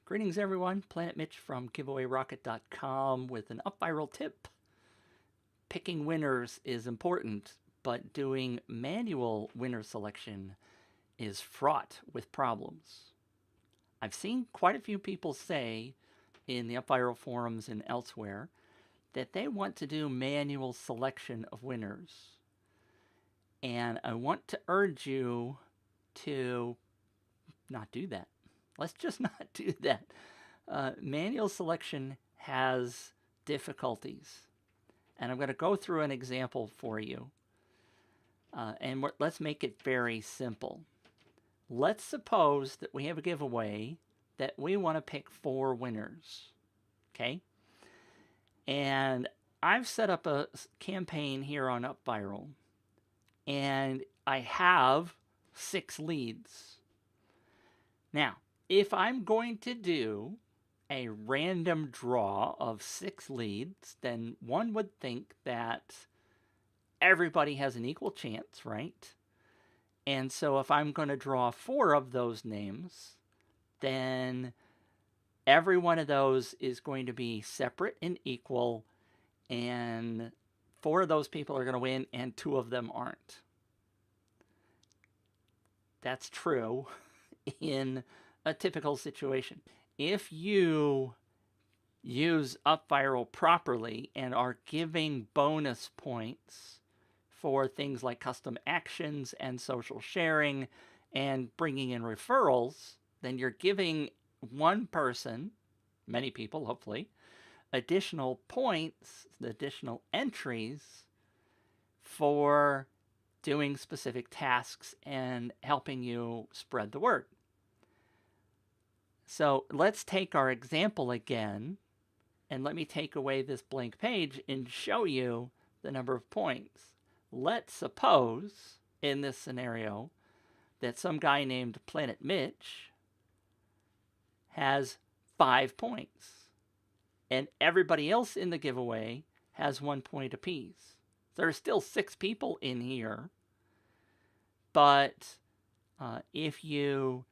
Greetings everyone, Planet Mitch from giveawayrocket.com with an upViral tip. Picking winners is important, but doing manual winner selection is fraught with problems. I've seen quite a few people say in the upViral forums and elsewhere that they want to do manual selection of winners. And I want to urge you to not do that. Let's just not do that. Manual selection has difficulties. And I'm going to go through an example for you. Let's make it very simple. Let's suppose that we have a giveaway that we want to pick 4 winners. Okay? And I've set up a campaign here on upViral. And I have 6 leads. Now, if I'm going to do a random draw of 6 leads, then one would think that everybody has an equal chance, right? And so if I'm going to draw 4 of those names, then every one of those is going to be separate and equal, and 4 of those people are going to win and 2 of them aren't. That's true in a typical situation. If you use upViral properly and are giving bonus points for things like custom actions and social sharing and bringing in referrals, then you're giving one person, many people hopefully, additional points, additional entries for doing specific tasks and helping you spread the word. So let's take our example again, and let me take away this blank page and show you the number of points. Let's suppose, in this scenario, that some guy named Planet Mitch has 5 points, and everybody else in the giveaway has 1 point apiece. There are still 6 people in here, but if you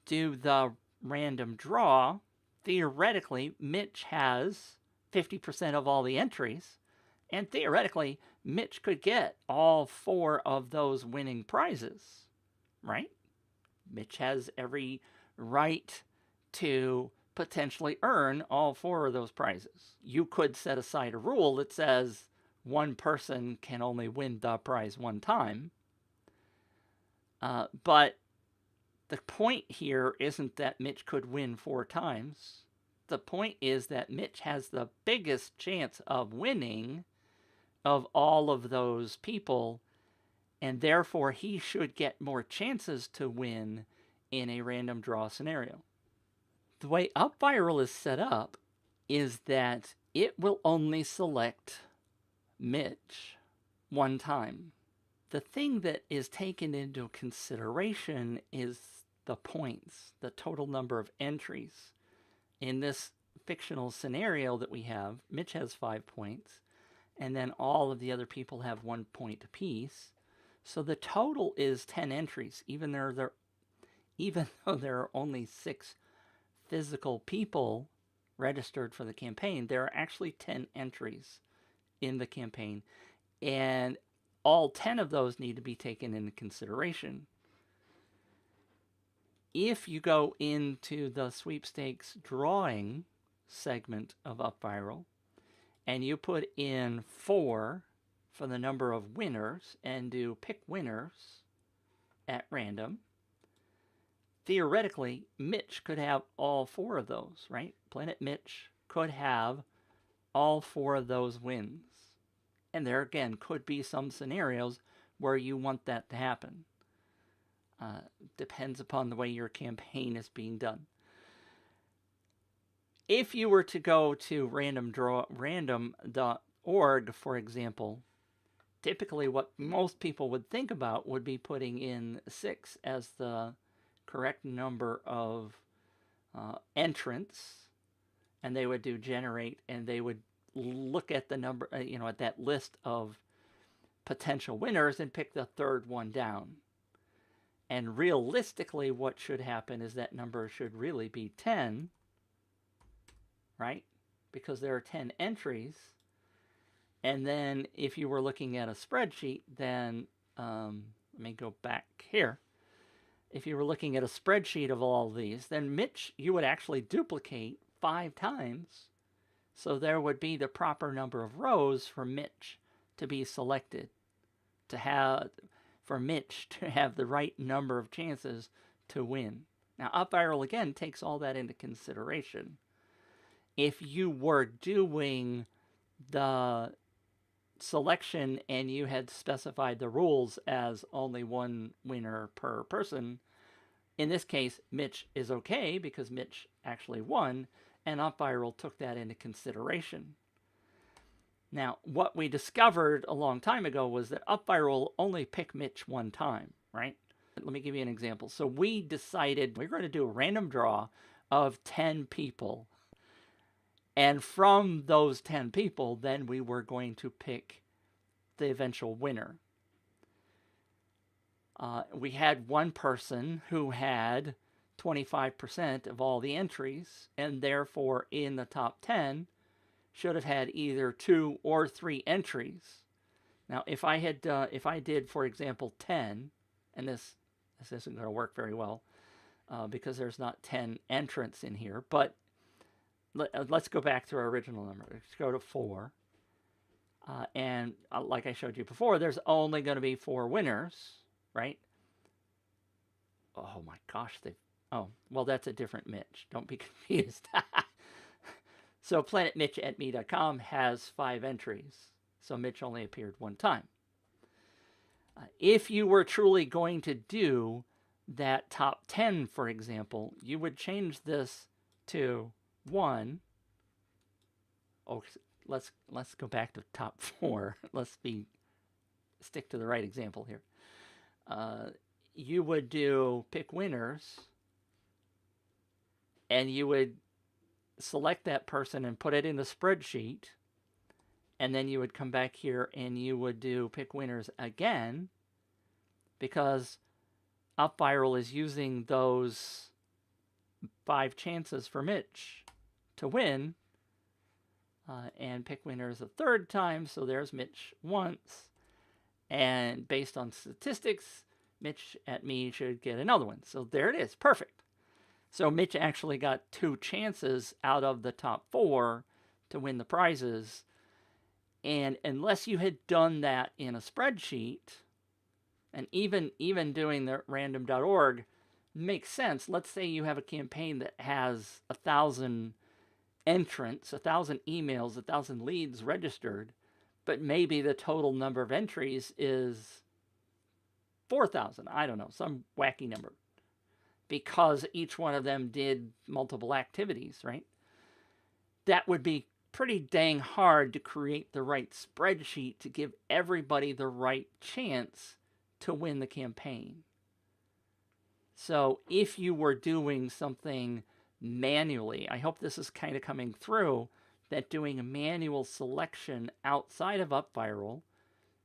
do the random draw, theoretically, Mitch has 50% of all the entries, and theoretically, Mitch could get all 4 of those winning prizes, right? Mitch has every right to potentially earn all 4 of those prizes. You could set aside a rule that says one person can only win the prize 1 time, but the point here isn't that Mitch could win 4 times. The point is that Mitch has the biggest chance of winning of all of those people, and therefore he should get more chances to win in a random draw scenario. The way upViral is set up is that it will only select Mitch 1 time. The thing that is taken into consideration is the points, the total number of entries. In this fictional scenario that we have, Mitch has 5 points, and then all of the other people have 1 point apiece. So the total is 10 entries, even though there are only 6 physical people registered for the campaign. There are actually 10 entries in the campaign, and all 10 of those need to be taken into consideration. If you go into the sweepstakes drawing segment of upViral and you put in 4 for the number of winners and do pick winners at random, theoretically, Mitch could have all 4 of those, right? Planet Mitch could have all 4 of those wins. And there, again, could be some scenarios where you want that to happen. Depends upon the way your campaign is being done. If you were to go to random.org, for example, typically what most people would think about would be putting in 6 as the correct number of entrants, and they would do generate, and they would look at the number, at that list of potential winners and pick the 3rd one down. And realistically, what should happen is that number should really be 10, right? Because there are 10 entries. And then if you were looking at a spreadsheet, then let me go back here. If you were looking at a spreadsheet of all of these, then Mitch, you would actually duplicate 5 times. So there would be the proper number of rows for Mitch to be selected, for Mitch to have the right number of chances to win. Now, upViral again takes all that into consideration. If you were doing the selection and you had specified the rules as only one winner per person, in this case, Mitch is okay because Mitch actually won, and upViral took that into consideration. Now, what we discovered a long time ago was that upViral only pick Mitch one time, right? Let me give you an example. So we decided we're going to do a random draw of 10 people. And from those 10 people, then we were going to pick the eventual winner. We had one person who had 25% of all the entries, and therefore in the top 10 should have had either 2 or 3 entries. Now, if I did, for example, 10, and this isn't going to work very well because there's not 10 entrants in here, but let's go back to our original number. Let's go to 4. And like I showed you before, there's only going to be 4 winners, right? Oh my gosh, oh, well, that's a different Mitch. Don't be confused. So planetmitch@me.com has 5 entries. So Mitch only appeared one time. If you were truly going to do that top 10, for example, you would change this to 1. Oh, let's go back to top 4. Let's stick to the right example here. You would do pick winners, and you would select that person and put it in the spreadsheet, and then you would come back here and you would do pick winners again, because upViral is using those 5 chances for Mitch to win, and pick winners a third time, so there's Mitch once, and based on statistics, Mitch@me should get another one. So there it is, perfect. So Mitch actually got 2 chances out of the top 4 to win the prizes. And unless you had done that in a spreadsheet, and even doing the random.org makes sense. Let's say you have a campaign that has 1,000 entrants, 1,000 emails, 1,000 leads registered, but maybe the total number of entries is 4,000. I don't know, some wacky number, because each one of them did multiple activities, right? That would be pretty dang hard to create the right spreadsheet to give everybody the right chance to win the campaign. So if you were doing something manually, I hope this is kind of coming through, that doing a manual selection outside of upViral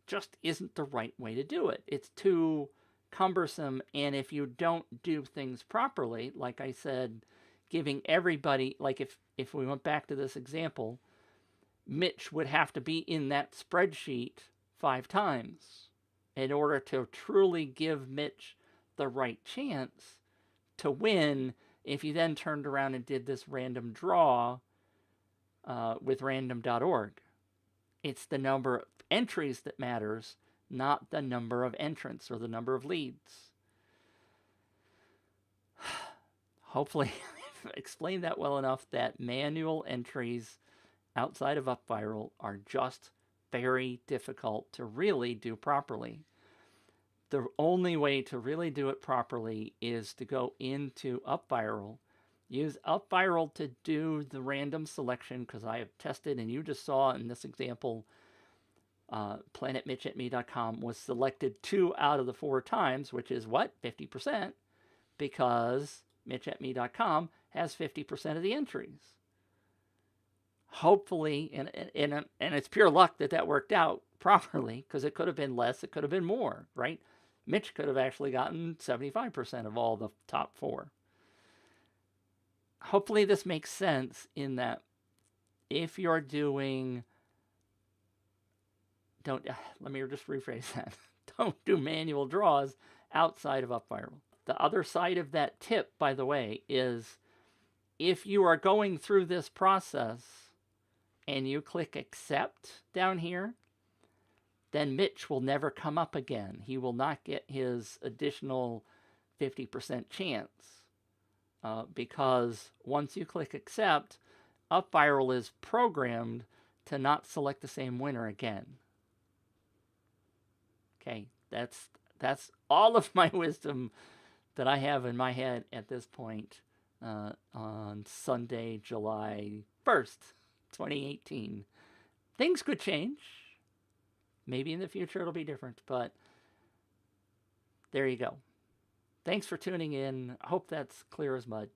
just isn't the right way to do it. It's too cumbersome, and if you don't do things properly, like I said, giving everybody, like if we went back to this example, Mitch would have to be in that spreadsheet 5 times in order to truly give Mitch the right chance to win. If you then turned around and did this random draw with random.org, it's the number of entries that matters, not the number of entrants or the number of leads. Hopefully I've explained that well enough, that manual entries outside of upViral are just very difficult to really do properly. The only way to really do it properly is to go into upViral, use upViral to do the random selection, because I have tested, and you just saw in this example, planetmitch@me.com was selected 2 out of the 4 times, which is what? 50%, because mitch@me.com has 50% of the entries. Hopefully, and it's pure luck that worked out properly, because it could have been less, it could have been more, right? Mitch could have actually gotten 75% of all the top 4. Hopefully this makes sense in that if you're doing, let me just rephrase that. Don't do manual draws outside of upViral. The other side of that tip, by the way, is if you are going through this process and you click accept down here, then Mitch will never come up again. He will not get his additional 50% chance because once you click accept, upViral is programmed to not select the same winner again. Okay, that's all of my wisdom that I have in my head at this point on Sunday, July 1st, 2018. Things could change. Maybe in the future it'll be different, but there you go. Thanks for tuning in. I hope that's clear as mud.